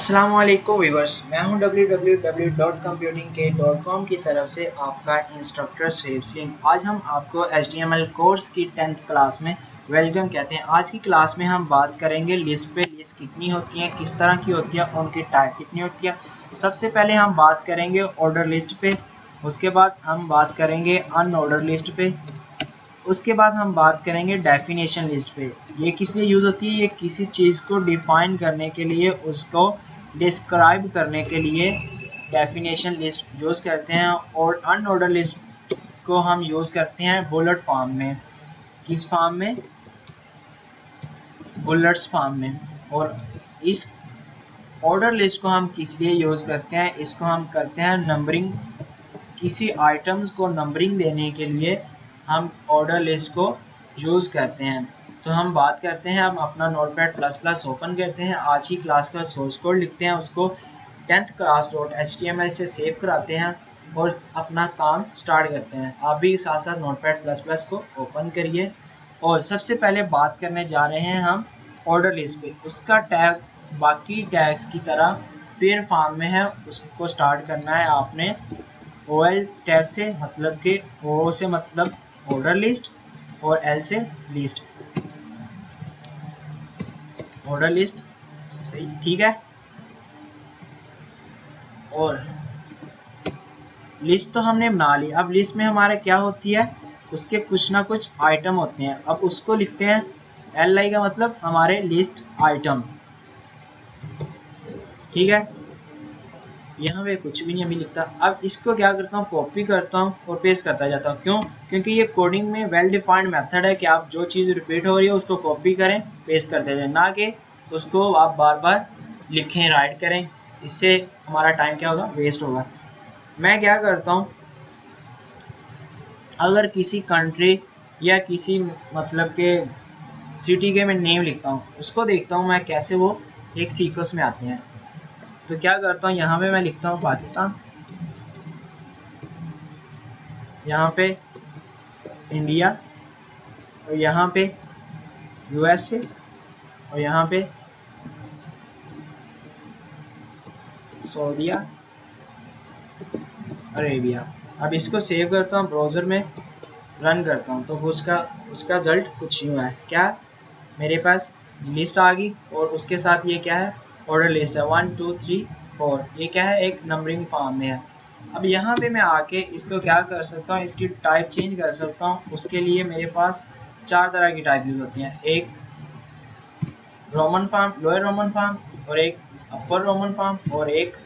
अस्सलामुअलैकुम व्यूअर्स, मैं हूं www.computingk.com की तरफ से आपका इंस्ट्रक्टर शेब सलीम। आज हम आपको HTML कोर्स की 10th क्लास में वेलकम कहते हैं। आज की क्लास में हम बात करेंगे लिस्ट पे लिस्ट कितनी होती है, किस तरह की होती है, उनकी टाइप कितनी होती है। सबसे पहले हम बात करेंगे ऑर्डर लिस्ट पे, उसके बाद हम बात करेंगे अनऑर्डर लिस्ट पे, उसके बाद हम बात करेंगे डेफिनेशन लिस्ट पे। ये किस लिए यूज़ होती है? ये किसी चीज़ को डिफाइन करने के लिए, उसको डिस्क्राइब करने के लिए डेफिनेशन लिस्ट यूज़ करते हैं। और अनऑर्डर लिस्ट को हम यूज़ करते हैं बुलेट फॉर्म में। किस फॉर्म में? बुलेट्स फॉर्म में। और इस ऑर्डर लिस्ट को हम किस लिए यूज़ करते हैं? इसको हम करते हैं नंबरिंग। किसी आइटम्स को नंबरिंग देने के लिए हम ऑर्डर लिस्ट को यूज़ करते हैं। तो हम बात करते हैं, हम अपना नोटपैड प्लस प्लस ओपन करते हैं, आज की क्लास का सोर्स कोड लिखते हैं, उसको 10th class.html से सेव कराते हैं और अपना काम स्टार्ट करते हैं। आप भी साथ साथ नोटपैड प्लस प्लस को ओपन करिए। और सबसे पहले बात करने जा रहे हैं हम ऑर्डर लिस्ट पे। उसका टैग बाकी टैग्स की तरह पेयर फॉर्म में है, उसको स्टार्ट करना है आपने OL टैग से, मतलब कि O से मतलब ऑर्डर लिस्ट और L से लिस्ट, ऑर्डर लिस्ट। सही, ठीक है। और लिस्ट तो हमने बना ली। अब लिस्ट में हमारे क्या होती है? उसके कुछ ना कुछ आइटम होते हैं। अब उसको लिखते हैं LI का मतलब हमारे लिस्ट आइटम, ठीक है। यहाँ पे कुछ भी नहीं अभी लिखता। अब इसको क्या करता हूँ, कॉपी करता हूँ और पेस्ट करता जाता हूँ। क्यों? क्योंकि ये कोडिंग में वेल डिफाइंड मेथड है कि आप जो चीज़ रिपीट हो रही है उसको कॉपी करें, पेस्ट करते जाएं, ना कि उसको आप बार बार लिखें, राइट करें। इससे हमारा टाइम क्या होगा? वेस्ट होगा। मैं क्या करता हूँ, अगर किसी कंट्री या किसी मतलब के सिटी के मैं नेम लिखता हूँ, उसको देखता हूँ मैं कैसे वो एक सीक्वेंस में आते हैं। तो क्या करता हूँ, यहाँ पे मैं लिखता हूँ पाकिस्तान, यहाँ पे इंडिया, और यहाँ पे USA, और यहाँ पे सऊदी अरेबिया। अब इसको सेव करता हूँ, ब्राउज़र में रन करता हूँ, तो उसका रिजल्ट कुछ यूँ है। क्या? मेरे पास लिस्ट आ गई और उसके साथ ये क्या है? ऑर्डर लिस्ट है, 1 2 3 4। ये क्या है? एक नंबरिंग फॉर्म में है। अब यहाँ पे मैं आके इसको क्या कर सकता हूँ, इसकी टाइप चेंज कर सकता हूँ। उसके लिए मेरे पास 4 तरह की टाइप यूज होती हैं। एक Roman form, lower Roman form, और एक अपर रोमन फॉर्म, और एक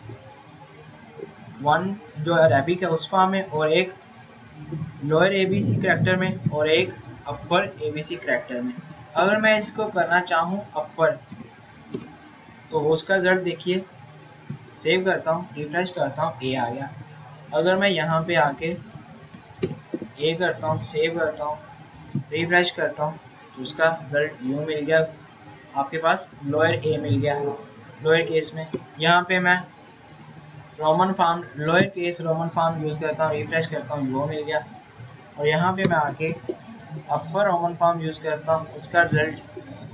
वन जो अरेबिक है उस फॉर्म में, और एक लोअर ABC करैक्टर में, और एक अपर ABC करैक्टर में। अगर मैं इसको करना चाहूँ अपर, तो उसका रिजल्ट देखिए। सेव करता हूँ, रिफ्रेश करता हूँ, A आ गया। अगर मैं यहाँ पे आके A करता हूँ, सेव करता हूँ, रिफ्रेश करता हूँ, तो उसका रिजल्ट यूँ मिल गया। आपके पास लोअर A मिल गया लोअर केस में। यहाँ पे मैं Roman form, lower case Roman form use करता हूँ, रिफ्रेश करता हूँ, वो मिल गया। और यहाँ पे मैं आके अपर रोमन फॉर्म यूज़ करता हूँ, उसका रिजल्ट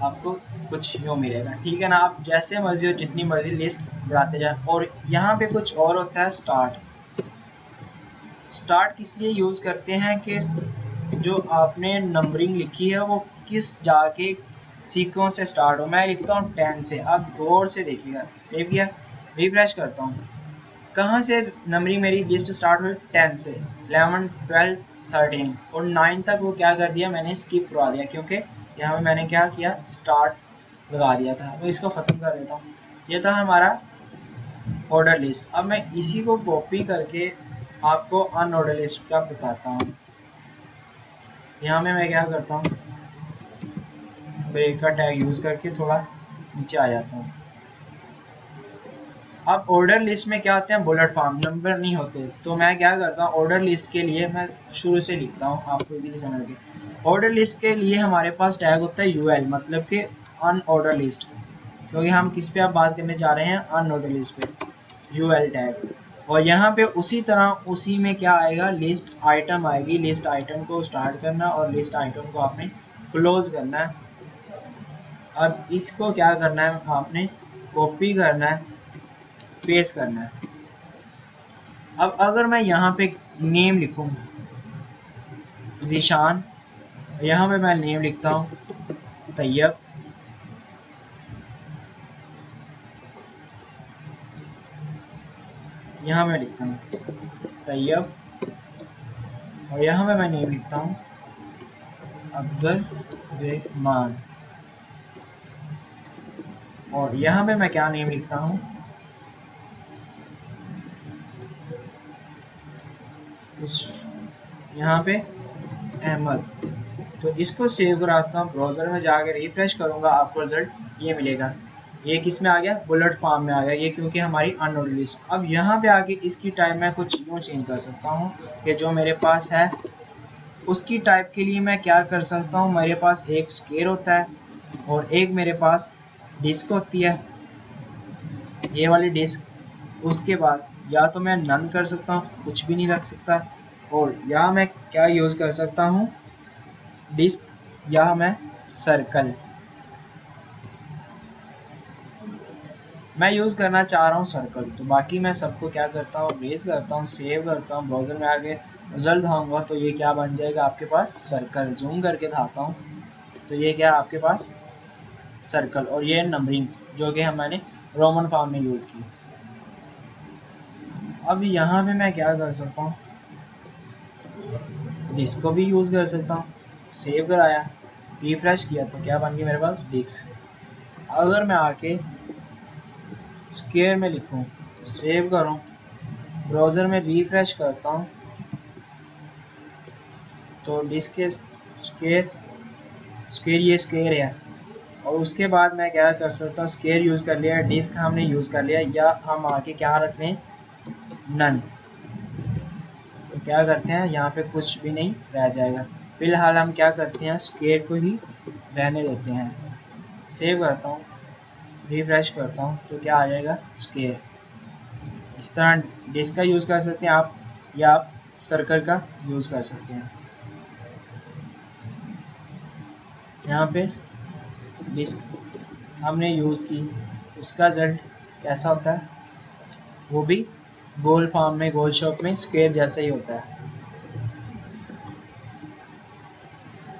आपको कुछ यूँ मिलेगा, ठीक है ना। आप जैसे मर्जी हो, जितनी मर्जी लिस्ट बढ़ाते जाए। और यहाँ पे कुछ और होता है, स्टार्ट। स्टार्ट किस लिए यूज़ करते हैं कि जो आपने नंबरिंग लिखी है वो किस जाके सीक्वेंस से स्टार्ट हो। मैं लिखता हूँ 10 से, आप जोर से देखिएगा। सेव किया, रिफ्रेश करता हूँ, कहाँ से नंबरिंग मेरी लिस्ट स्टार्ट हुई? 10 से। 11 12 13 और 9 तक वो क्या कर दिया, मैंने स्किप करवा दिया, क्योंकि यहाँ पे मैंने क्या किया, स्टार्ट लगा दिया था। मैं इसको ख़त्म कर देता हूँ। ये था हमारा ऑर्डर लिस्ट। अब मैं इसी को कॉपी करके आपको अनऑर्डर लिस्ट का बताता हूँ। यहाँ में मैं क्या करता हूँ, ब्रेक का टैग यूज़ करके थोड़ा नीचे आ जाता हूँ। अब ऑर्डर लिस्ट में क्या होते हैं? बुलेट फॉर्म, नंबर नहीं होते। तो मैं क्या करता हूँ, ऑर्डर लिस्ट के लिए मैं शुरू से लिखता हूँ आपको इजीली समझ के। ऑर्डर लिस्ट के लिए हमारे पास टैग होता है UL, मतलब कि अनऑर्डर लिस्ट, क्योंकि हम किस पे आप बात करने जा रहे हैं? अनऑर्डर लिस्ट पे, UL टैग। और यहाँ पे उसी तरह उसी में क्या आएगा, लिस्ट आइटम आएगी। लिस्ट आइटम को स्टार्ट करना और लिस्ट आइटम को आपने क्लोज करना है। अब इसको क्या करना है, आपने कॉपी करना है पेस्ट करना है। अब अगर मैं यहाँ पे नेम लिखूँ ज़ीशान, यहाँ पे मैं नेम लिखता हूँ तैयब, यहाँ मैं लिखता हूँ तैयब, और यहाँ पे मैं नेम लिखता हूँ अब्दुल रहमान, और यहाँ पे मैं क्या नेम लिखता हूँ कुछ यहाँ पे अहमद। तो इसको सेव कराता हूँ, ब्राउज़र में जाकर रिफ्रेश करूँगा, आपको रिजल्ट ये मिलेगा। ये किस में आ गया, बुलेट फॉर्म में आ गया, ये क्योंकि हमारी अननोन लिस्ट। अब यहाँ पे आके इसकी टाइप मैं कुछ यूँ चेंज कर सकता हूँ कि जो मेरे पास है उसकी टाइप के लिए मैं क्या कर सकता हूँ, मेरे पास एक स्क्वायर होता है और एक मेरे पास डिस्क होती है, ये वाली डिस्क। उसके बाद या तो मैं नन कर सकता हूँ, कुछ भी नहीं रख सकता, और यहाँ मैं क्या यूज़ कर सकता हूँ डिस्क, या मैं सर्कल। मैं यूज़ करना चाह रहा हूँ सर्कल, तो बाकी मैं सबको क्या करता हूँ रेस करता हूँ, सेव करता हूँ, ब्राउज़र में आके रिजल्ट दिखाऊंगा तो ये क्या बन जाएगा आपके पास सर्कल। जूम करके दिखाता हूँ तो ये क्या आपके पास सर्कल, और ये नंबरिंग जो कि मैंने रोमन फॉर्म में यूज़ की। अब यहाँ पे मैं क्या कर सकता हूँ, डिस्क को भी यूज़ कर सकता हूँ, सेव कराया, रिफ्रेश किया तो क्या बन गया मेरे पास डिस्क। अगर मैं आके स्क्वायर में लिखूँ, सेव करूँ, ब्राउज़र में रिफ्रेश करता हूँ तो डिस्क के स्क्वायर ये स्क्वायर है, और उसके बाद मैं क्या कर सकता हूँ स्क्वायर यूज़ कर लिया, डिस्क हमने यूज़ कर लिया, या हम आके क्या रख लें नन, तो क्या करते हैं यहाँ पे कुछ भी नहीं रह जाएगा। फिलहाल हम क्या करते हैं स्क्वायर को ही रहने देते हैं। सेव करता हूँ, रिफ्रेश करता हूँ तो क्या आ जाएगा स्क्वायर। इस तरह डिस्क का यूज़ कर सकते हैं आप, या आप सर्कल का यूज़ कर सकते हैं। यहाँ पे डिस्क हमने यूज़ की, उसका रिजल्ट कैसा होता है, वो भी गोल फॉर्म में, गोल शेप में स्क्वायर जैसा ही होता है।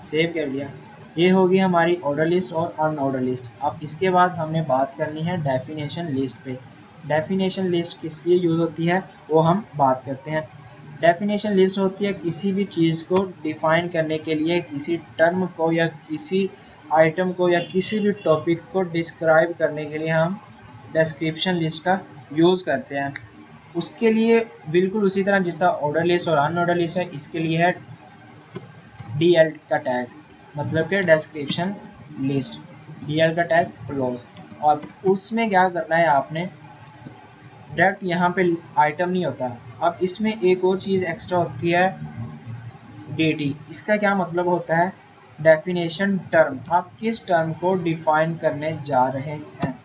सेव कर लिया। ये होगी हमारी ऑर्डर लिस्ट और अनऑर्डर लिस्ट। अब इसके बाद हमने बात करनी है डेफिनेशन लिस्ट पे। डेफिनेशन लिस्ट किस लिए यूज़ होती है वो हम बात करते हैं। डेफिनेशन लिस्ट होती है किसी भी चीज़ को डिफाइन करने के लिए, किसी टर्म को या किसी आइटम को या किसी भी टॉपिक को डिस्क्राइब करने के लिए हम डिस्क्रिप्शन लिस्ट का यूज़ करते हैं। उसके लिए बिल्कुल उसी तरह जिस तरह ऑर्डर लिस्ट और अनऑर्डर लिस्ट है, इसके लिए है DL का टैग, मतलब कि डिस्क्रिप्शन लिस्ट, DL का टैग क्लोज। और उसमें क्या करना है आपने, डायरेक्ट यहाँ पे आइटम नहीं होता। अब इसमें एक और चीज़ एक्स्ट्रा होती है DT। इसका क्या मतलब होता है, डेफिनेशन टर्म, आप किस टर्म को डिफाइन करने जा रहे हैं,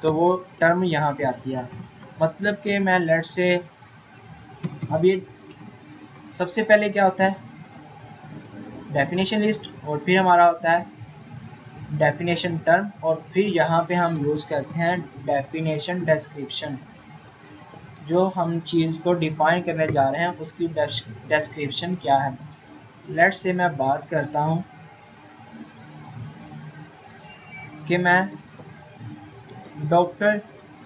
तो वो टर्म यहाँ पे आती है। मतलब कि मैं लेट से अब ये सबसे पहले क्या होता है डेफिनेशन लिस्ट, और फिर हमारा होता है डेफिनेशन टर्म, और फिर यहाँ पे हम यूज़ करते हैं डेफिनेशन डिस्क्रिप्शन। जो हम चीज़ को डिफाइन करने जा रहे हैं उसकी डिस्क्रिप्शन क्या है। लेट से मैं बात करता हूँ कि मैं डॉक्टर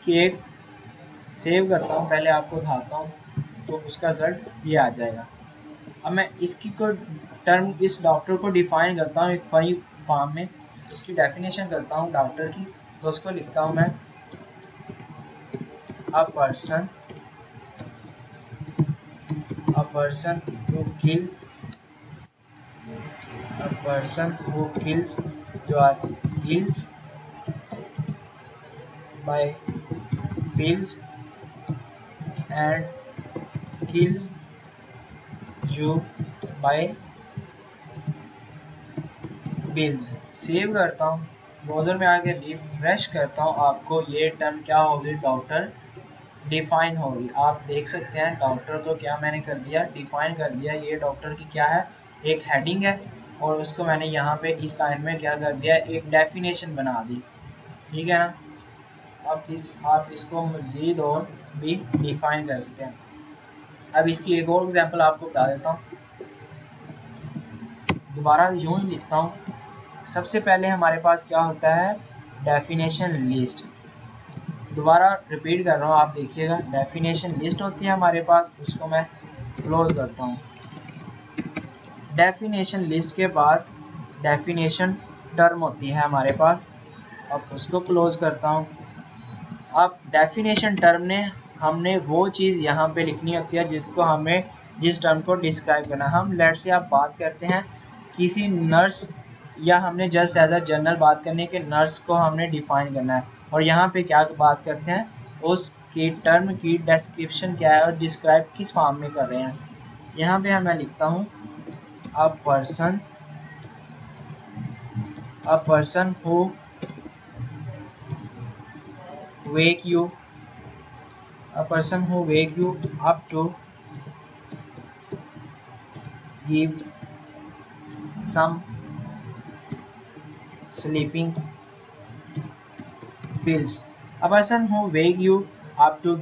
केक सेव करता हूँ, पहले आपको दिखाता हूँ तो उसका रिजल्ट ये आ जाएगा। अब मैं इसकी को टर्म, इस डॉक्टर को डिफाइन करता हूँ एक फनी फॉर्म में, उसकी डेफिनेशन करता हूँ डॉक्टर की, तो उसको लिखता हूँ मैं अ पर्सन हु किल्स जो are kills by pills and kills you by bills। Save करता हूँ, ब्राउज़र में आके रिफ्रेश करता हूँ, आपको ये टर्म क्या होगी डॉक्टर डिफाइन होगी। आप देख सकते हैं डॉक्टर को क्या मैंने कर दिया, डिफाइन कर दिया। ये डॉक्टर की क्या है, एक हेडिंग है, और उसको मैंने यहाँ पे इस लाइन में क्या कर दिया, एक डेफिनेशन बना दी, ठीक है ना। आप इसको मज़ीद और भी डिफाइन कर सकते हैं। अब इसकी एक और एग्जांपल आपको बता देता हूँ। दोबारा यूँ ही लिखता हूँ। सबसे पहले हमारे पास क्या होता है, डेफिनेशन लिस्ट। दोबारा रिपीट कर रहा हूँ, आप देखिएगा। डेफिनेशन लिस्ट होती है हमारे पास, उसको मैं क्लोज करता हूँ। डेफिनेशन लिस्ट के बाद डेफिनेशन टर्म होती है हमारे पास, अब उसको क्लोज करता हूँ। अब डेफिनेशन टर्म ने हमने वो चीज़ यहाँ पे लिखनी होती है जिसको हमें, जिस टर्म को डिस्क्राइब करना। हम लेट से आप बात करते हैं किसी नर्स, या हमने जस्ट एज अ जनरल बात करने के नर्स को हमने डिफाइन करना है, और यहाँ पे क्या बात करते हैं, उसकी टर्म की डिस्क्रिप्शन क्या है और डिस्क्राइब किस फॉर्म में कर रहे हैं। यहाँ पे मैं लिखता हूँ a person who wake you up to give some sleeping pills. A person who wake you up to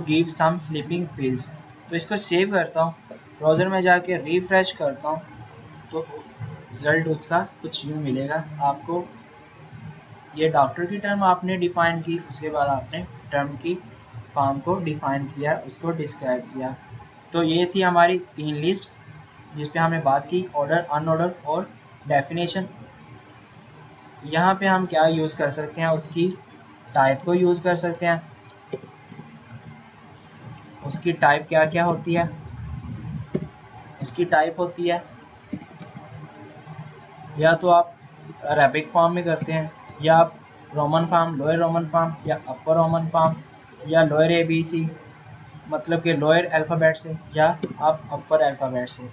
give some sleeping pills. तो इसको सेव करता हूँ, ब्राउज़र में जाके रिफ्रेश करता हूँ, तो रिजल्ट उसका कुछ यूँ मिलेगा आपको। ये डॉक्टर की टर्म आपने डिफाइन की, उसके बाद आपने टर्म की फॉर्म को डिफाइन किया, उसको डिस्क्राइब किया। तो ये थी हमारी 3 लिस्ट जिस पे हमने बात की, ऑर्डर, अनऑर्डर और डेफिनेशन। यहाँ पे हम क्या यूज़ कर सकते हैं, उसकी टाइप को यूज़ कर सकते हैं। उसकी टाइप क्या क्या होती है, उसकी टाइप होती है या तो आप अरेबिक फॉर्म में करते हैं, या आप Roman form, lower Roman form, या अपर रोमन फॉर्म, या लोअर ABC मतलब कि लोअर अल्फ़ाबेट से, या आप अपर अल्फ़ाबेट से।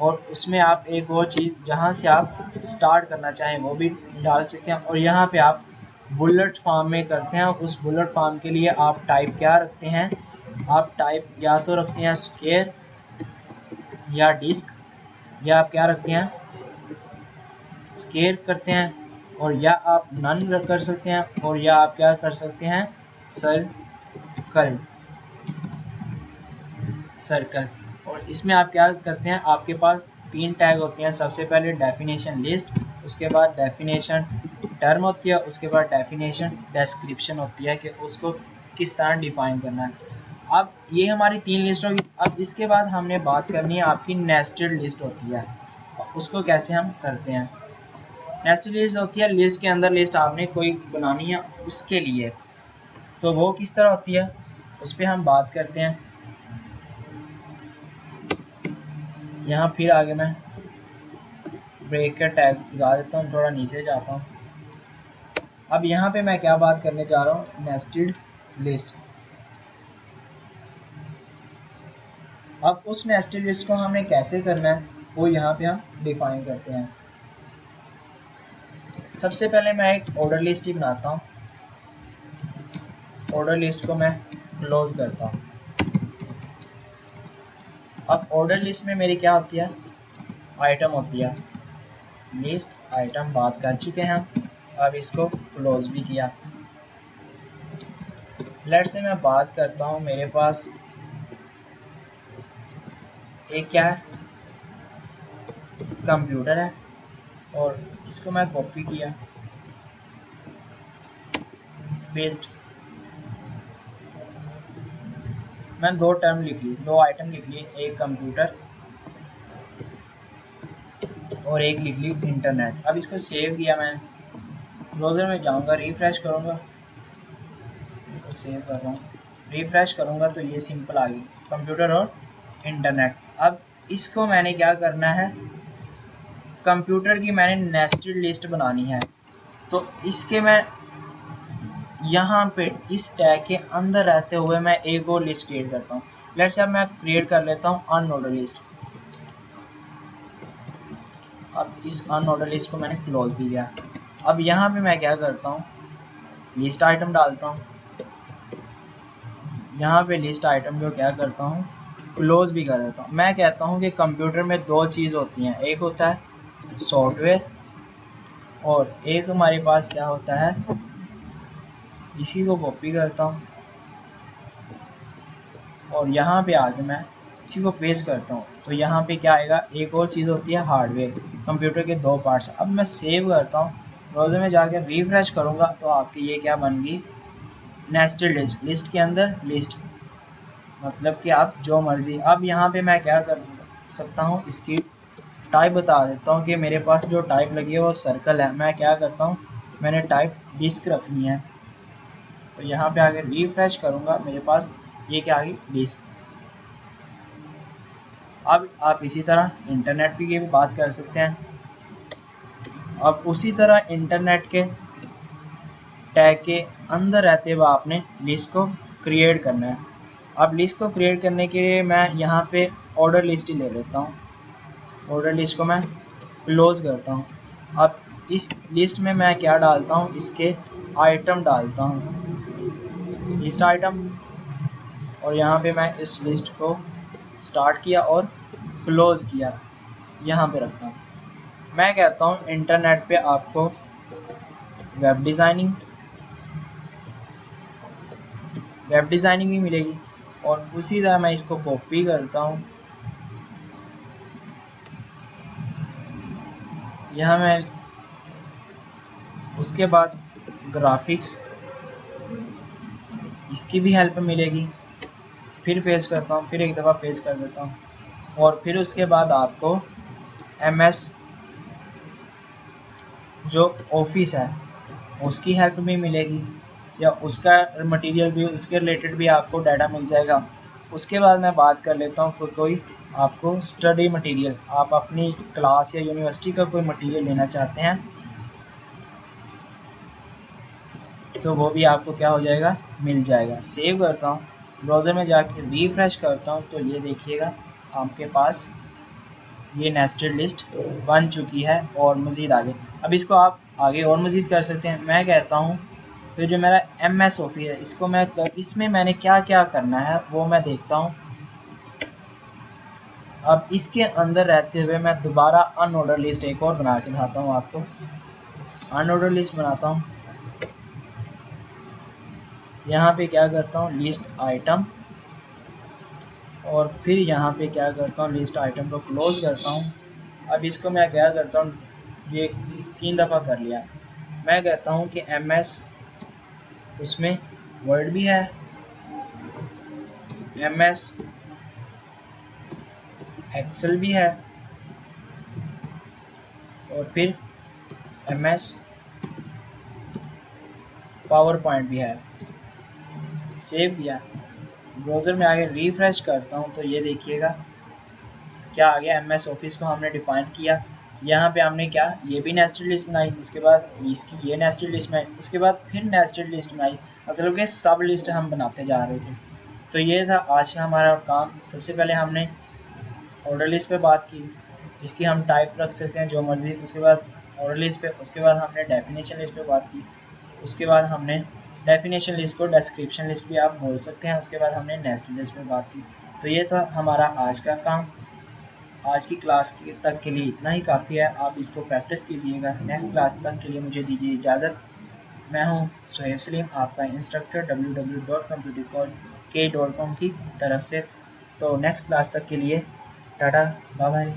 और उसमें आप एक और चीज़ जहाँ से आप स्टार्ट करना चाहें वो भी डाल सकते हैं। और यहाँ पे आप बुलेट फॉर्म में करते हैं, उस बुलेट फॉर्म के लिए आप टाइप क्या रखते हैं, आप टाइप या तो रखते हैं स्क्वायर या डिस्क, या आप क्या रखते हैं, स्क्वायर करते हैं, और या आप नन कर सकते हैं, और या आप क्या कर सकते हैं, सर्कल। और इसमें आप क्या करते हैं, आपके पास 3 टैग होते हैं। सबसे पहले डेफिनेशन लिस्ट, उसके बाद डेफिनेशन टर्म होती है, उसके बाद डेफिनेशन डिस्क्रिप्शन होती है कि उसको किस तरह डिफाइन करना है। अब ये हमारी 3 लिस्ट होगी। अब इसके बाद हमने बात करनी है आपकी नेस्टेड लिस्ट होती है, उसको कैसे हम करते हैं। नेस्टेड लिस्ट होती है, लिस्ट के अंदर लिस्ट आपने कोई बनानी है उसके लिए, तो वो किस तरह होती है उस पर हम बात करते हैं। यहाँ फिर आगे मैं ब्रेक का टैग लगा देता हूँ, थोड़ा नीचे जाता हूँ। अब यहाँ पे मैं क्या बात करने जा रहा हूँ, नेस्टेड लिस्ट। अब उस नेस्टेड लिस्ट को हमने कैसे करना है वो यहाँ पे हम डिफाइन करते हैं। सबसे पहले मैं एक ऑर्डर लिस्ट ही बनाता हूँ, ऑर्डर लिस्ट को मैं क्लोज करता हूँ। अब ऑर्डर लिस्ट में मेरी क्या होती है, आइटम होती है, लिस्ट आइटम बात कर चुके हैं हम। अब इसको क्लोज भी किया। लेट से मैं बात करता हूँ, मेरे पास एक क्या है, कंप्यूटर है, और इसको मैं कॉपी किया, पेस्ट। मैंने 2 टर्म लिख ली, 2 आइटम लिख लिए, एक कंप्यूटर और एक लिख ली इंटरनेट। अब इसको सेव किया मैंने, ब्राउज़र में जाऊंगा, रिफ्रेश करूंगा, तो सेव कर रहा हूँ, रिफ्रेश करूंगा तो ये सिंपल आ गई, कंप्यूटर और इंटरनेट। अब इसको मैंने क्या करना है, कंप्यूटर की मैंने नेस्टेड लिस्ट बनानी है, तो इसके मैं यहाँ पे इस टैग के अंदर रहते हुए मैं एक और लिस्ट क्रिएट करता हूँ। लेट्स से अब मैं क्रिएट कर लेता हूँ अनऑर्डर लिस्ट। अब इस अनऑर्डर लिस्ट को मैंने क्लोज भी किया। अब यहाँ पे मैं क्या करता हूँ, लिस्ट आइटम डालता हूँ, यहाँ पे लिस्ट आइटम को क्या करता हूँ, क्लोज भी कर देता हूँ। मैं कहता हूँ कि कंप्यूटर में 2 चीज़ होती हैं, एक होता है सॉफ्टवेयर और एक हमारे पास क्या होता है, इसी को कॉपी करता हूँ और यहाँ पे आके मैं इसी को पेस्ट करता हूँ। तो यहाँ पे क्या आएगा, एक और चीज़ होती है हार्डवेयर, कंप्यूटर के दो पार्ट्स। अब मैं सेव करता हूँ, ब्राउज़र में जाकर रिफ्रेश करूँगा तो आपकी ये क्या बन गई, नेस्टेड लिस्ट, लिस्ट के अंदर लिस्ट, मतलब कि आप जो मर्ज़ी। अब यहाँ पे मैं क्या कर सकता हूँ, इसकी टाइप बता देता हूँ कि मेरे पास जो टाइप लगी है वो सर्कल है। मैं क्या करता हूँ, मैंने टाइप डिस्क रखनी है, तो यहाँ पे आगे रिफ्रेश करूँगा, मेरे पास ये क्या आ गई, डिस्क। अब आप इसी तरह इंटरनेट की भी बात कर सकते हैं। अब उसी तरह इंटरनेट के टैग के अंदर रहते हुए आपने लिस्ट को क्रिएट करना है। अब लिस्ट को क्रिएट करने के लिए मैं यहाँ पे ऑर्डर लिस्ट ही ले लेता हूँ, ऑर्डर लिस्ट को मैं क्लोज करता हूँ। अब इस लिस्ट में मैं क्या डालता हूँ, इसके आइटम डालता हूँ, लिस्ट आइटम, और यहाँ पे मैं इस लिस्ट को स्टार्ट किया और क्लोज किया, यहाँ पे रखता हूँ। मैं कहता हूँ इंटरनेट पे आपको वेब डिज़ाइनिंग भी मिलेगी, और उसी तरह मैं इसको कॉपी करता हूँ, यहाँ मैं उसके बाद ग्राफिक्स, इसकी भी हेल्प मिलेगी, फिर पेस्ट करता हूँ, फिर एक दफ़ा पेस्ट कर देता हूँ, और फिर उसके बाद आपको MS जो ऑफिस है उसकी हेल्प भी मिलेगी, या उसका मटेरियल भी, उसके रिलेटेड भी आपको डाटा मिल जाएगा। उसके बाद मैं बात कर लेता हूँ कोई आपको स्टडी मटेरियल, आप अपनी क्लास या यूनिवर्सिटी का कोई मटेरियल लेना चाहते हैं तो वो भी आपको क्या हो जाएगा, मिल जाएगा। सेव करता हूँ, ब्राउज़र में जाके रिफ्रेश करता हूँ, तो ये देखिएगा आपके पास ये नेस्टेड लिस्ट बन चुकी है और मज़ीद आगे। अब इसको आप आगे और मज़ीद कर सकते हैं। मैं कहता हूँ फिर जो मेरा MS ऑफिस है, इसको मैं इसमें मैंने क्या क्या करना है वो मैं देखता हूँ। अब इसके अंदर रहते हुए मैं दोबारा अनऑर्डर लिस्ट एक और बना के दिखाता हूँ आपको। अनऑर्डर लिस्ट बनाता हूँ, यहाँ पे क्या करता हूँ, लिस्ट आइटम, और फिर यहाँ पे क्या करता हूँ, लिस्ट आइटम को क्लोज करता हूँ। अब इसको मैं क्या करता हूँ, ये 3 दफ़ा कर लिया। मैं कहता हूँ कि MS उसमें वर्ड भी है, MS एक्सेल भी है, और फिर MS पावर पॉइंट भी है। सेव किया, ब्राउज़र में आगे रिफ्रेश करता हूँ, तो ये देखिएगा क्या आ गया, MS ऑफिस को हमने डिफाइन किया। यहाँ पे हमने क्या, ये भी नेस्टेड लिस्ट बनाई, उसके बाद इसकी ये नेस्टेड लिस्ट बनाई, उसके बाद फिर नेस्टेड लिस्ट बनाई, मतलब कि सब लिस्ट हम बनाते जा रहे थे। तो ये था आज का हमारा काम। सबसे पहले हमने ऑर्डर लिस्ट पे बात की, इसकी हम टाइप रख सकते हैं जो मर्जी। उसके बाद ऑर्डर लिस्ट पे, उसके बाद हमने डेफिनेशन लिस्ट पे बात की, उसके बाद हमने डेफिनेशन लिस्ट को डिस्क्रिप्शन लिस्ट भी आप बोल सकते हैं, उसके बाद हमने नेस्टेड लिस्ट पे बात की। तो ये था हमारा आज का काम। आज की क्लास तक के लिए इतना ही काफ़ी है, आप इसको प्रैक्टिस कीजिएगा। नेक्स्ट क्लास तक के लिए मुझे दीजिए इजाज़त। मैं हूँ सोहेब सलीम, आपका इंस्ट्रक्टर www.computerk.com की तरफ से। तो नेक्स्ट क्लास तक के लिए टाटा बाय बाय।